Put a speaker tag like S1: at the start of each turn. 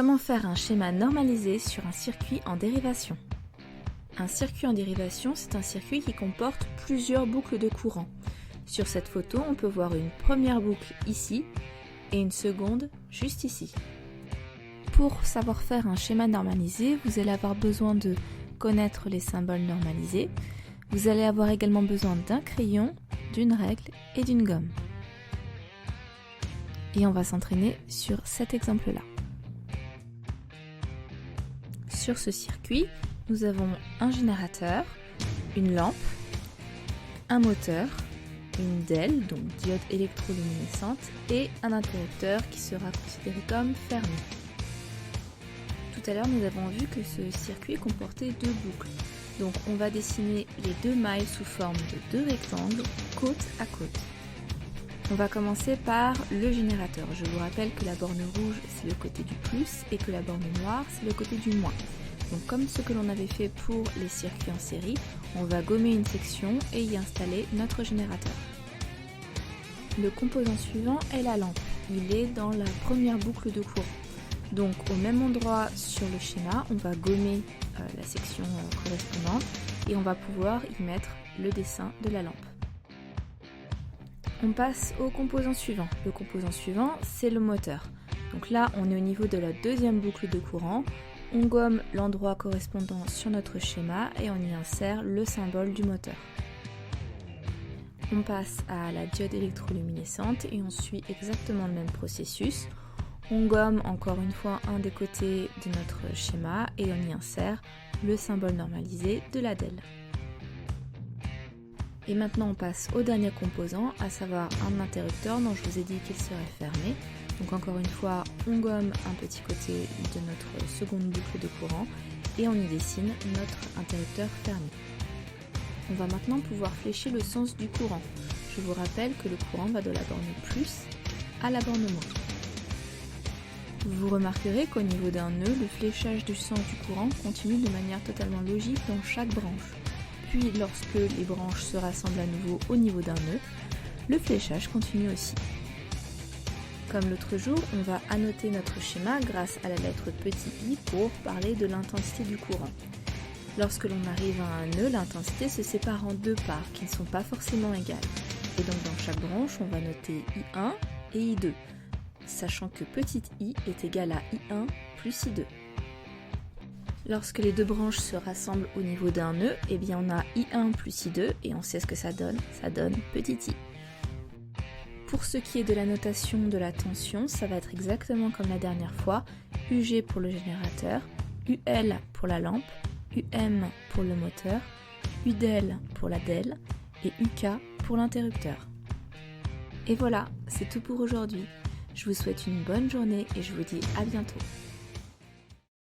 S1: Comment faire un schéma normalisé sur un circuit en dérivation? Un circuit en dérivation, c'est un circuit qui comporte plusieurs boucles de courant. Sur cette photo, on peut voir une première boucle ici et une seconde juste ici. Pour savoir faire un schéma normalisé, vous allez avoir besoin de connaître les symboles normalisés. Vous allez avoir également besoin d'un crayon, d'une règle et d'une gomme. Et on va s'entraîner sur cet exemple-là. Sur ce circuit, nous avons un générateur, une lampe, un moteur, une DEL, donc diode électroluminescente, et un interrupteur qui sera considéré comme fermé. Tout à l'heure, nous avons vu que ce circuit comportait deux boucles. Donc on va dessiner les deux mailles sous forme de deux rectangles, côte à côte. On va commencer par le générateur. Je vous rappelle que la borne rouge, c'est le côté du plus et que la borne noire, c'est le côté du moins. Donc comme ce que l'on avait fait pour les circuits en série, on va gommer une section et y installer notre générateur. Le composant suivant est la lampe. Il est dans la première boucle de courant. Donc au même endroit sur le schéma, on va gommer la section correspondante et on va pouvoir y mettre le dessin de la lampe. On passe au composant suivant. Le composant suivant, c'est le moteur. Donc là, on est au niveau de la deuxième boucle de courant. On gomme l'endroit correspondant sur notre schéma et on y insère le symbole du moteur. On passe à la diode électroluminescente et on suit exactement le même processus. On gomme encore une fois un des côtés de notre schéma et on y insère le symbole normalisé de la DEL. Et maintenant on passe au dernier composant, à savoir un interrupteur dont je vous ai dit qu'il serait fermé. Donc encore une fois, on gomme un petit côté de notre seconde boucle de courant et on y dessine notre interrupteur fermé. On va maintenant pouvoir flécher le sens du courant. Je vous rappelle que le courant va de la borne plus à la borne moins. Vous remarquerez qu'au niveau d'un nœud, le fléchage du sens du courant continue de manière totalement logique dans chaque branche. Puis lorsque les branches se rassemblent à nouveau au niveau d'un nœud, le fléchage continue aussi. Comme l'autre jour, on va annoter notre schéma grâce à la lettre petit i pour parler de l'intensité du courant. Lorsque l'on arrive à un nœud, l'intensité se sépare en deux parts qui ne sont pas forcément égales. Et donc dans chaque branche, on va noter I1 et I2, sachant que petit i est égal à I1 plus I2. Lorsque les deux branches se rassemblent au niveau d'un nœud, eh bien on a I1 plus I2 et on sait ce que ça donne petit i. Pour ce qui est de la notation de la tension, ça va être exactement comme la dernière fois, UG pour le générateur, UL pour la lampe, UM pour le moteur, UDEL pour la DEL et UK pour l'interrupteur. Et voilà, c'est tout pour aujourd'hui. Je vous souhaite une bonne journée et je vous dis à bientôt.